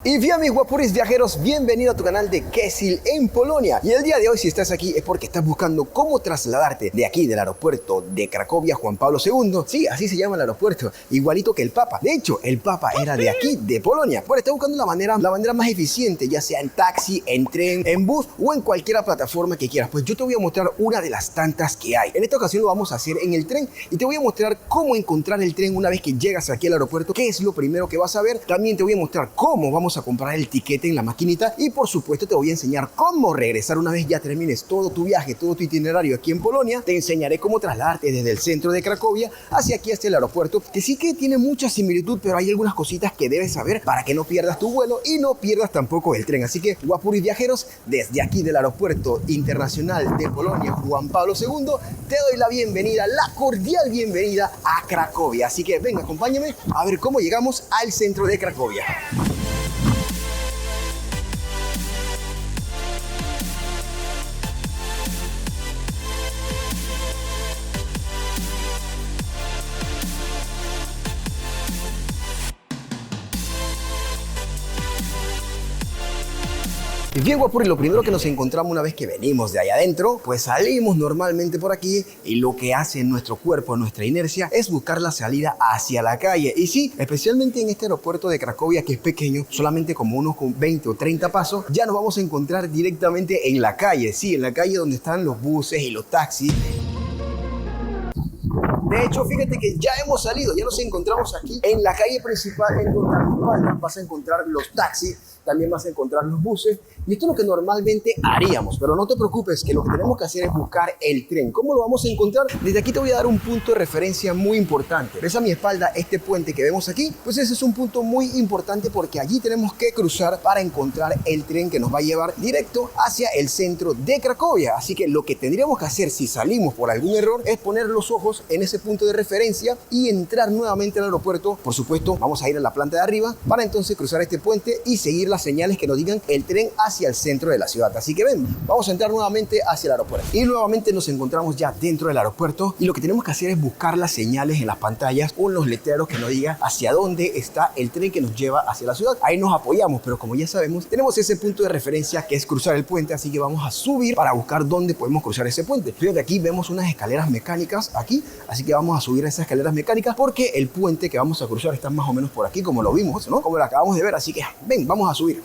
Y bien, mis guapuris viajeros, bienvenido a tu canal de Kecil en Polonia. Y el día de hoy, si estás aquí, es porque estás buscando cómo trasladarte de aquí, del aeropuerto de Cracovia Juan Pablo II. Sí, así se llama el aeropuerto, igualito que el Papa. De hecho, el Papa era de aquí, de Polonia. Bueno, estás buscando la manera más eficiente, ya sea en taxi, en tren, en bus o en cualquier plataforma que quieras. Pues yo te voy a mostrar una de las tantas que hay. En esta ocasión lo vamos a hacer en el tren y te voy a mostrar cómo encontrar el tren una vez que llegas aquí al aeropuerto, qué es lo primero que vas a ver. También te voy a mostrar cómo vamos a comprar el tiquete en la maquinita y por supuesto te voy a enseñar cómo regresar una vez ya termines todo tu viaje, todo tu itinerario aquí en Polonia. Te enseñaré cómo trasladarte desde el centro de Cracovia hacia aquí, hasta el aeropuerto, que sí que tiene mucha similitud, pero hay algunas cositas que debes saber para que no pierdas tu vuelo y no pierdas tampoco el tren. Así que, guapuris viajeros, desde aquí del aeropuerto internacional de Polonia Juan Pablo II, te doy la bienvenida, la cordial bienvenida a Cracovia. Así que venga, acompáñame a ver cómo llegamos al centro de Cracovia. Y bien, guapuri, lo primero que nos encontramos una vez que venimos de allá adentro, pues salimos normalmente por aquí y lo que hace nuestro cuerpo, nuestra inercia, es buscar la salida hacia la calle. Y sí, especialmente en este aeropuerto de Cracovia, que es pequeño, solamente como unos 20 o 30 pasos, ya nos vamos a encontrar directamente en la calle. Sí, en la calle donde están los buses y los taxis. De hecho, fíjate que ya hemos salido, ya nos encontramos aquí en la calle principal. En donde vas a encontrar los taxis, también vas a encontrar los buses, y esto es lo que normalmente haríamos, pero no te preocupes, que lo que tenemos que hacer es buscar el tren. ¿Cómo lo vamos a encontrar? Desde aquí te voy a dar un punto de referencia muy importante. ¿Ves a mi espalda este puente que vemos aquí? Pues ese es un punto muy importante porque allí tenemos que cruzar para encontrar el tren que nos va a llevar directo hacia el centro de Cracovia. Así que lo que tendríamos que hacer si salimos por algún error es poner los ojos en ese punto de referencia y entrar nuevamente al aeropuerto. Por supuesto, vamos a ir a la planta de arriba para entonces cruzar este puente y seguir las señales que nos digan el tren hacia el centro de la ciudad. Así que ven, vamos a entrar nuevamente hacia el aeropuerto. Y nuevamente nos encontramos ya dentro del aeropuerto y lo que tenemos que hacer es buscar las señales en las pantallas o en los letreros que nos digan hacia dónde está el tren que nos lleva hacia la ciudad. Ahí nos apoyamos, pero como ya sabemos, tenemos ese punto de referencia que es cruzar el puente, así que vamos a subir para buscar dónde podemos cruzar ese puente. Fíjate, aquí vemos unas escaleras mecánicas aquí, así que vamos a subir a esas escaleras mecánicas porque el puente que vamos a cruzar está más o menos por aquí, como lo vimos, ¿no? Como lo acabamos de ver, así que ven, vamos a subir.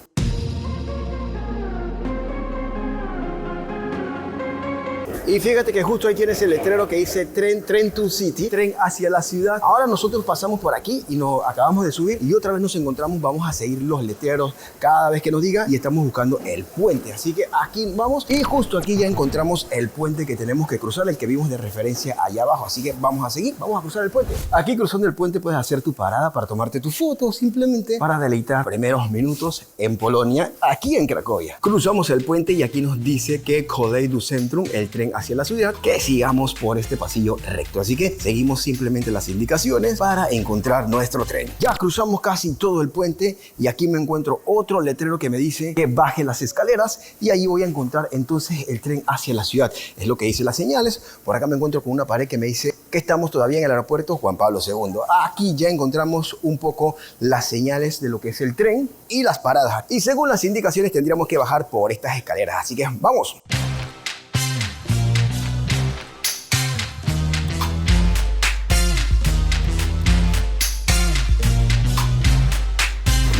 Y fíjate que justo ahí tienes el letrero que dice tren to city, tren hacia la ciudad. Ahora nosotros pasamos por aquí y nos acabamos de subir y otra vez nos encontramos, vamos a seguir los letreros cada vez que nos diga y estamos buscando el puente. Así que aquí vamos y justo aquí ya encontramos el puente que tenemos que cruzar, el que vimos de referencia allá abajo. Así que vamos a seguir, vamos a cruzar el puente. Aquí cruzando el puente puedes hacer tu parada para tomarte tu foto, simplemente para deleitar primeros minutos en Polonia, aquí en Cracovia. Cruzamos el puente y aquí nos dice que Kolej do Centrum, el tren hacia la ciudad, que sigamos por este pasillo recto. Así que seguimos simplemente las indicaciones para encontrar nuestro tren. Ya cruzamos casi todo el puente y aquí me encuentro otro letrero que me dice que baje las escaleras y ahí voy a encontrar entonces el tren hacia la ciudad. Es lo que dice las señales. Por acá me encuentro con una pared que me dice que estamos todavía en el aeropuerto Juan Pablo II. Aquí ya encontramos un poco las señales de lo que es el tren y las paradas. Y según las indicaciones tendríamos que bajar por estas escaleras. Así que vamos.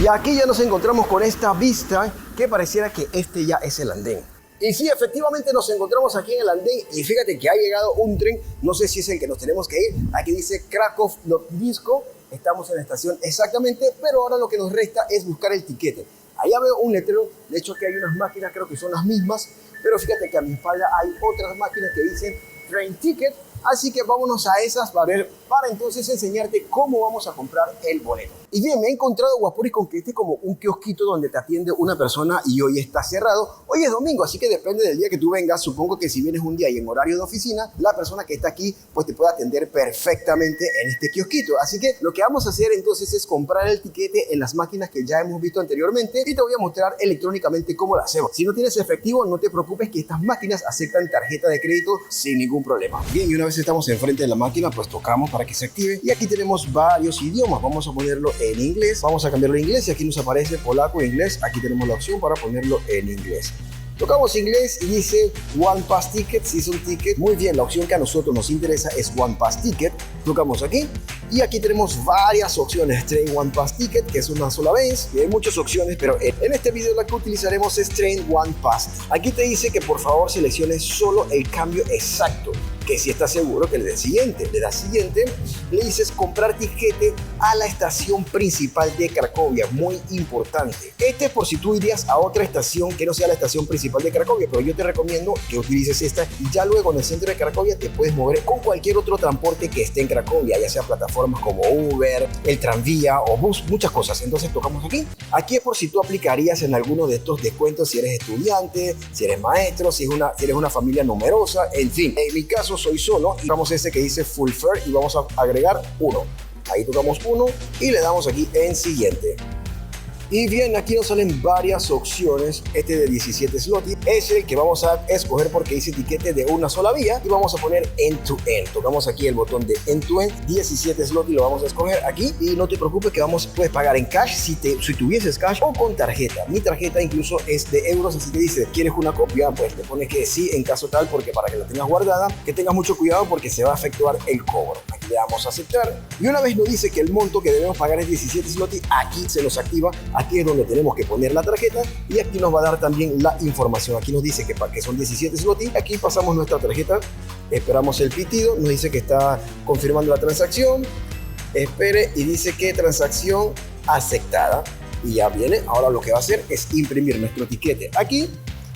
Y aquí ya nos encontramos con esta vista que pareciera que este ya es el andén. Y sí, efectivamente nos encontramos aquí en el andén y fíjate que ha llegado un tren, no sé si es el que nos tenemos que ir. Aquí dice Kraków Lotnisko, estamos en la estación exactamente, pero ahora lo que nos resta es buscar el tiquete. Allá veo un letrero, de hecho que hay unas máquinas, creo que son las mismas, pero fíjate que a mi espalda hay otras máquinas que dicen Train Ticket, así que vámonos a esas para entonces enseñarte cómo vamos a comprar el boleto. Y bien, me he encontrado, guapuris, con que este es como un kiosquito donde te atiende una persona y hoy está cerrado. Hoy es domingo, así que depende del día que tú vengas. Supongo que si vienes un día y en horario de oficina, la persona que está aquí pues te puede atender perfectamente en este kiosquito. Así que lo que vamos a hacer entonces es comprar el tiquete en las máquinas que ya hemos visto anteriormente y te voy a mostrar electrónicamente cómo lo hacemos. Si no tienes efectivo, no te preocupes que estas máquinas aceptan tarjeta de crédito sin ningún problema. Bien, y una vez estamos enfrente de la máquina, pues tocamos para para que se active. Y aquí tenemos varios idiomas. Vamos a ponerlo en inglés. Vamos a cambiarlo a inglés y aquí nos aparece polaco e inglés. Aquí tenemos la opción para ponerlo en inglés. Tocamos inglés y dice One Pass Ticket, Season Ticket. Muy bien, la opción que a nosotros nos interesa es One Pass Ticket. Tocamos aquí y aquí tenemos varias opciones. Train One Pass Ticket, que es una sola vez. Y hay muchas opciones, pero en este video la que utilizaremos es Train One Pass. Aquí te dice que por favor selecciones solo el cambio exacto, que si estás seguro que le das siguiente. Le das siguiente, le dices comprar tiquete a la estación principal de Cracovia. Muy importante. Este es por si tú irías a otra estación que no sea la estación principal de Cracovia, pero yo te recomiendo que utilices esta y ya luego en el centro de Cracovia te puedes mover con cualquier otro transporte que esté en Cracovia, ya sea plataformas como Uber, el tranvía o bus, muchas cosas. Entonces tocamos aquí. Aquí es por si tú aplicarías en alguno de estos descuentos si eres estudiante, si eres maestro, si eres una familia numerosa, en fin. En mi caso soy solo y vamos a ese que dice Full Fare y vamos a agregar uno. Ahí tocamos uno y le damos aquí en siguiente. Y bien, aquí nos salen varias opciones. Este de 17 zloty es el que vamos a escoger porque dice tiquete de una sola vía y vamos a poner end-to-end. Tocamos aquí el botón de end-to-end, 17 zloty lo vamos a escoger aquí y no te preocupes que puedes pagar en cash si tuvieses cash o con tarjeta. Mi tarjeta incluso es de euros, así que dice, ¿quieres una copia? Pues le pones que sí en caso tal, porque para que la tengas guardada, que tengas mucho cuidado porque se va a efectuar el cobro. Aquí le damos a aceptar y una vez nos dice que el monto que debemos pagar es 17 zloty, aquí se nos activa. Aquí es donde tenemos que poner la tarjeta y aquí nos va a dar también la información. Aquí nos dice que son 17 zloty. Aquí pasamos nuestra tarjeta, esperamos el pitido, nos dice que está confirmando la transacción. Espere y dice que transacción aceptada. Y ya viene. Ahora lo que va a hacer es imprimir nuestro tiquete aquí.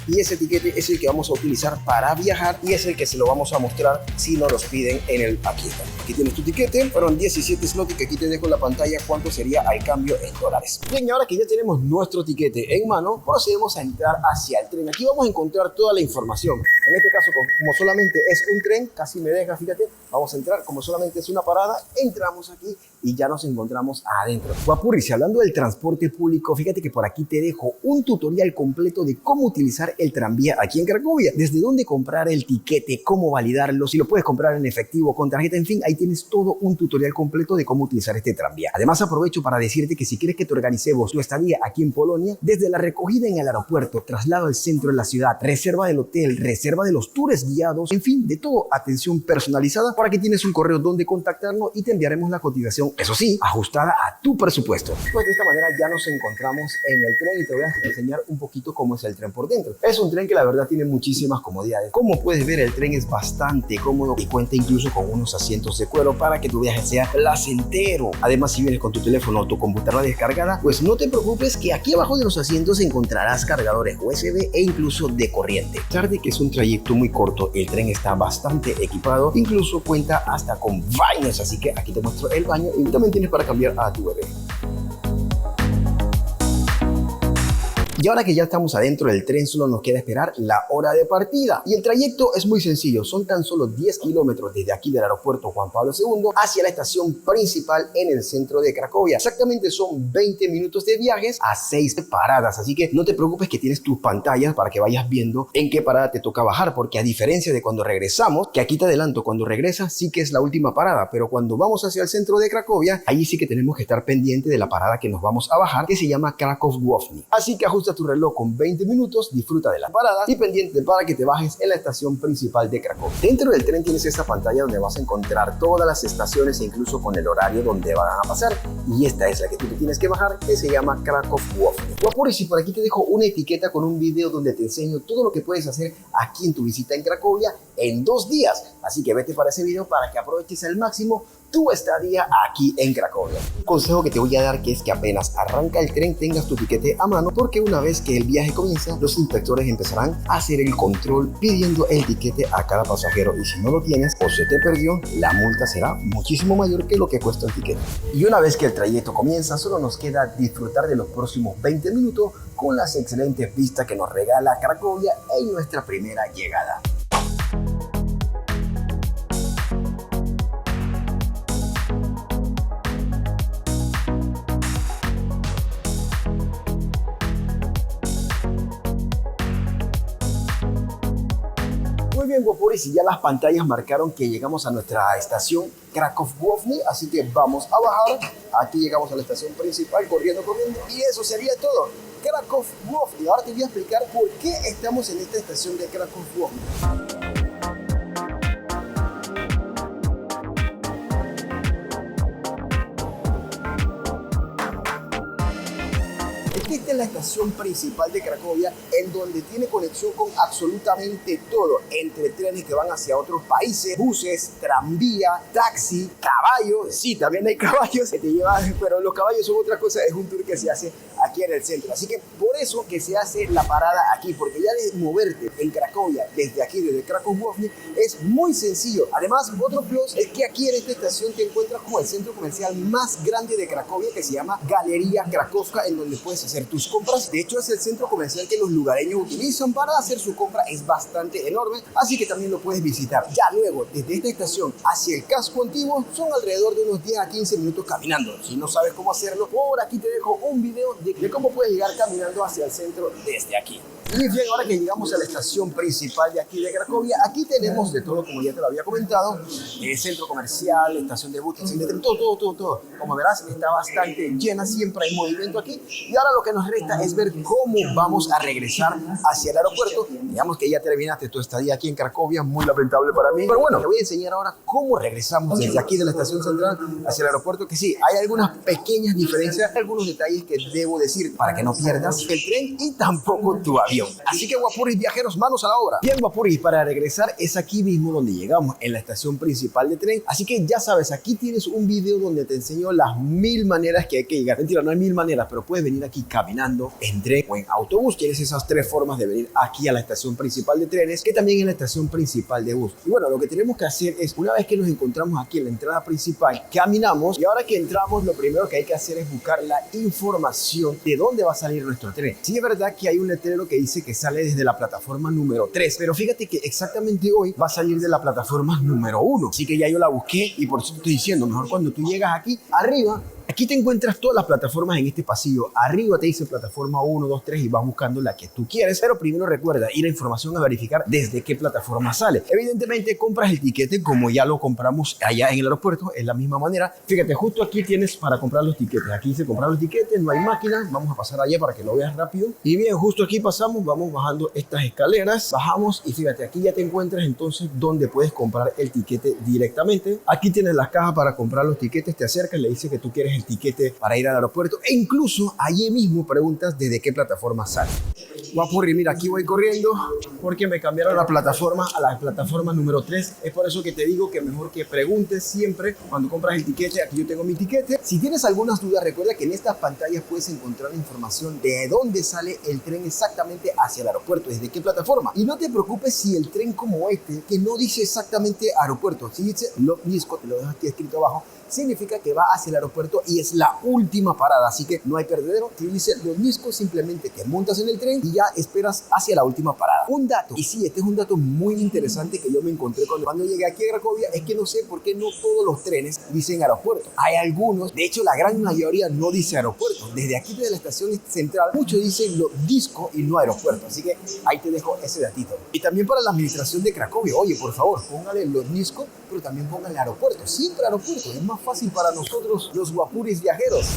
Y ese tiquete es el que vamos a utilizar para viajar y es el que se lo vamos a mostrar si nos los piden en el aquí. Aquí tienes tu tiquete, fueron 17 zloty, que aquí te dejo en la pantalla cuánto sería al cambio en dólares. Bien, y ahora que ya tenemos nuestro tiquete en mano, procedemos a entrar hacia el tren. Aquí vamos a encontrar toda la información. En este caso, como solamente es un tren, casi me deja, fíjate, vamos a entrar, como solamente es una parada, entramos aquí y ya nos encontramos adentro. Guapurris, hablando del transporte público, fíjate que por aquí te dejo un tutorial completo de cómo utilizar el tranvía aquí en Cracovia, desde dónde comprar el tiquete, cómo validarlo, si lo puedes comprar en efectivo, con tarjeta, en fin, ahí tienes todo un tutorial completo de cómo utilizar este tranvía. Además, aprovecho para decirte que si quieres que te organicemos tu estadía aquí en Polonia, desde la recogida en el aeropuerto, traslado al centro de la ciudad, reserva del hotel, reserva de los tours guiados, en fin, de todo, atención personalizada, por aquí tienes un correo donde contactarnos y te enviaremos la cotización, eso sí, ajustada a tu presupuesto. Pues de esta manera ya nos encontramos en el tren y te voy a enseñar un poquito cómo es el tren por dentro. Es un tren que la verdad tiene muchísimas comodidades. Como puedes ver, el tren es bastante cómodo y cuenta incluso con unos asientos de cuero para que tu viaje sea placentero. Además, si vienes con tu teléfono o tu computadora descargada, pues no te preocupes que aquí abajo de los asientos encontrarás cargadores USB e incluso de corriente. A pesar de que es un trayecto muy corto, el tren está bastante equipado, incluso cuenta hasta con baños, así que aquí te muestro el baño y también tienes para cambiar a tu bebé. Y ahora que ya estamos adentro del tren, solo nos queda esperar la hora de partida. Y el trayecto es muy sencillo, son tan solo 10 kilómetros desde aquí del aeropuerto Juan Pablo II hacia la estación principal en el centro de Cracovia. Exactamente son 20 minutos de viajes a 6 paradas, así que no te preocupes que tienes tus pantallas para que vayas viendo en qué parada te toca bajar, porque a diferencia de cuando regresamos, que aquí te adelanto, cuando regresas sí que es la última parada, pero cuando vamos hacia el centro de Cracovia, ahí sí que tenemos que estar pendiente de la parada que nos vamos a bajar, que se llama Kraków Główny. Así que ajusta tu reloj con 20 minutos, disfruta de la parada y pendiente para que te bajes en la estación principal de Cracovia. Dentro del tren tienes esta pantalla donde vas a encontrar todas las estaciones e incluso con el horario donde van a pasar, y esta es la que tú te tienes que bajar, que se llama Kraków Główny. Guapurris, y por aquí te dejo una etiqueta con un video donde te enseño todo lo que puedes hacer aquí en tu visita en Cracovia en 2 días, así que vete para ese video para que aproveches al máximo tu estadía aquí en Cracovia. Un consejo que te voy a dar, que es que apenas arranca el tren tengas tu tiquete a mano, porque una vez que el viaje comienza, los inspectores empezarán a hacer el control pidiendo el tiquete a cada pasajero, y si no lo tienes o se te perdió, la multa será muchísimo mayor que lo que cuesta el tiquete. Y una vez que el trayecto comienza, solo nos queda disfrutar de los próximos 20 minutos con las excelentes vistas que nos regala Cracovia en nuestra primera llegada. Muy Muy bien, guaporis, y ya las pantallas marcaron que llegamos a nuestra estación Kraków-Główny, así que vamos a bajar. Aquí llegamos a la estación principal, corriendo, y eso sería todo. Kraków-Główny. Y ahora te voy a explicar por qué estamos en esta estación de Kraków-Główny. Esta es la estación principal de Cracovia, en donde tiene conexión con absolutamente todo, entre trenes que van hacia otros países, buses, tranvía, taxi, caballos. Sí, también hay caballos que te llevan, pero los caballos son otra cosa, es un tour que se hace aquí en el centro. Así que por eso que se hace la parada aquí, porque ya de moverte en Cracovia, desde aquí, desde Kraków-Główny, es muy sencillo. Además, otro plus es que aquí en esta estación te encuentras como el centro comercial más grande de Cracovia, que se llama Galeria Krakowska, en donde puedes hacer tus compras. De hecho, es el centro comercial que los lugareños utilizan para hacer su compra. Es bastante enorme, así que también lo puedes visitar. Ya luego, desde esta estación hacia el casco antiguo, son alrededor de unos 10 a 15 minutos caminando. Si no sabes cómo hacerlo, por aquí te dejo un video de cómo puedes llegar caminando hacia el centro desde aquí. Y bien, ahora que llegamos a la estación principal de aquí de Cracovia, aquí tenemos de todo, como ya te lo había comentado, centro comercial, estación de buses, todo. Como verás, está bastante llena, siempre hay movimiento aquí. Y ahora lo que nos resta es ver cómo vamos a regresar hacia el aeropuerto. Digamos que ya terminaste tu estadía aquí en Cracovia, muy lamentable para mí. Pero bueno, te voy a enseñar ahora cómo regresamos desde aquí de la estación central hacia el aeropuerto, que sí, hay algunas pequeñas diferencias, algunos detalles que debo decir para que no pierdas el tren y tampoco tu avión. Así que, guapuris viajeros, manos a la obra. Bien, guapuris, para regresar es aquí mismo donde llegamos, en la estación principal de tren. Así que ya sabes, aquí tienes un video donde te enseño las 1000 maneras que hay que llegar. Mentira, no hay 1000 maneras, pero puedes venir aquí caminando, en tren o en autobús. Tienes esas 3 formas de venir aquí a la estación principal de trenes, que también es la estación principal de bus. Y bueno, lo que tenemos que hacer es, una vez que nos encontramos aquí en la entrada principal, caminamos, y ahora que entramos, lo primero que hay que hacer es buscar la información de dónde va a salir nuestro tren. Sí, es verdad que hay un letrero que dice que sale desde la plataforma número 3, pero fíjate que exactamente hoy va a salir de la plataforma número 1, así que ya yo la busqué y por eso te estoy diciendo, mejor cuando tú llegas aquí arriba, aquí te encuentras todas las plataformas en este pasillo. Arriba te dice plataforma 1, 2, 3 y vas buscando la que tú quieres. Pero primero recuerda ir a información a verificar desde qué plataforma sale. Evidentemente compras el tiquete como ya lo compramos allá en el aeropuerto. Es la misma manera. Fíjate, justo aquí tienes para comprar los tiquetes. Aquí dice comprar los tiquetes, no hay máquina. Vamos a pasar allá para que lo veas rápido. Y bien, justo aquí pasamos, vamos bajando estas escaleras. Bajamos y fíjate, aquí ya te encuentras entonces donde puedes comprar el tiquete directamente. Aquí tienes las cajas para comprar los tiquetes. Te acercas, le dices que tú quieres el tiquete para ir al aeropuerto e incluso allí mismo preguntas desde qué plataforma sale. Guapurri, mira, aquí voy corriendo porque me cambiaron la plataforma a la plataforma número 3. Es por eso que te digo que mejor que preguntes siempre cuando compras el tiquete. Aquí yo tengo mi tiquete. Si tienes algunas dudas, recuerda que en estas pantallas puedes encontrar información de dónde sale el tren exactamente hacia el aeropuerto, desde qué plataforma. Y no te preocupes si el tren como este, que no dice exactamente aeropuerto, si dice Lotnisko, te lo dejo aquí escrito abajo, significa que va hacia el aeropuerto y es la última parada, así que no hay perdedero. Si dice Lotnisko, simplemente te montas en el tren y ya esperas hacia la última parada. Un dato, y sí, este es un dato muy interesante que yo me encontré cuando llegué aquí a Cracovia, es que no sé por qué no todos los trenes dicen aeropuerto. Hay algunos, de hecho la gran mayoría no dice aeropuerto. Desde aquí, desde la estación central, muchos dicen Lotnisko y no aeropuerto, así que ahí te dejo ese datito. Y también para la administración de Cracovia, oye, por favor, póngale Lotnisko, pero también póngale aeropuerto, siempre aeropuerto, es más fácil para nosotros los guapuris viajeros.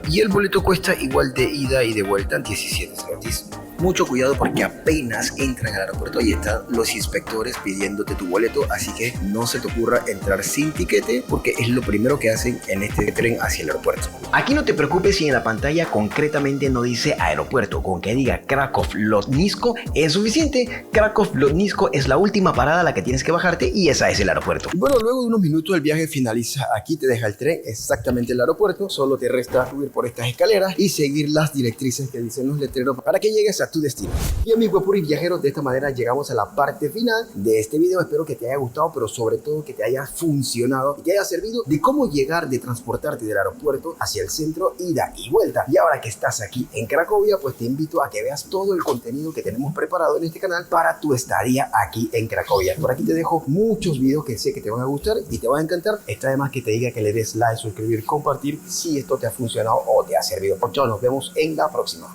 Y el boleto cuesta igual de ida y de vuelta 17 zlotys. Mucho cuidado porque apenas entran al aeropuerto y están los inspectores pidiéndote tu boleto, así que no se te ocurra entrar sin tiquete porque es lo primero que hacen en este tren hacia el aeropuerto. Aquí no te preocupes si en la pantalla concretamente no dice aeropuerto, con que diga Kraków-Lotnisko es suficiente. Kraków-Lotnisko es la última parada a la que tienes que bajarte y esa es el aeropuerto. Bueno, luego de unos minutos el viaje finaliza. Aquí te deja el tren exactamente el aeropuerto, solo te resta subir por estas escaleras y seguir las directrices que dicen los letreros para que llegues a tu destino. Y amigos guapuris viajeros, de esta manera llegamos a la parte final de este video. Espero que te haya gustado, pero sobre todo que te haya funcionado y te haya servido de cómo llegar, de transportarte del aeropuerto hacia el centro, ida y vuelta. Y ahora que estás aquí en Cracovia, pues te invito a que veas todo el contenido que tenemos preparado en este canal para tu estadía aquí en Cracovia. Por aquí te dejo muchos videos que sé que te van a gustar y te van a encantar. Está además que te diga que le des like, suscribir, compartir si esto te ha funcionado o te ha servido. Por chao, nos vemos en la próxima.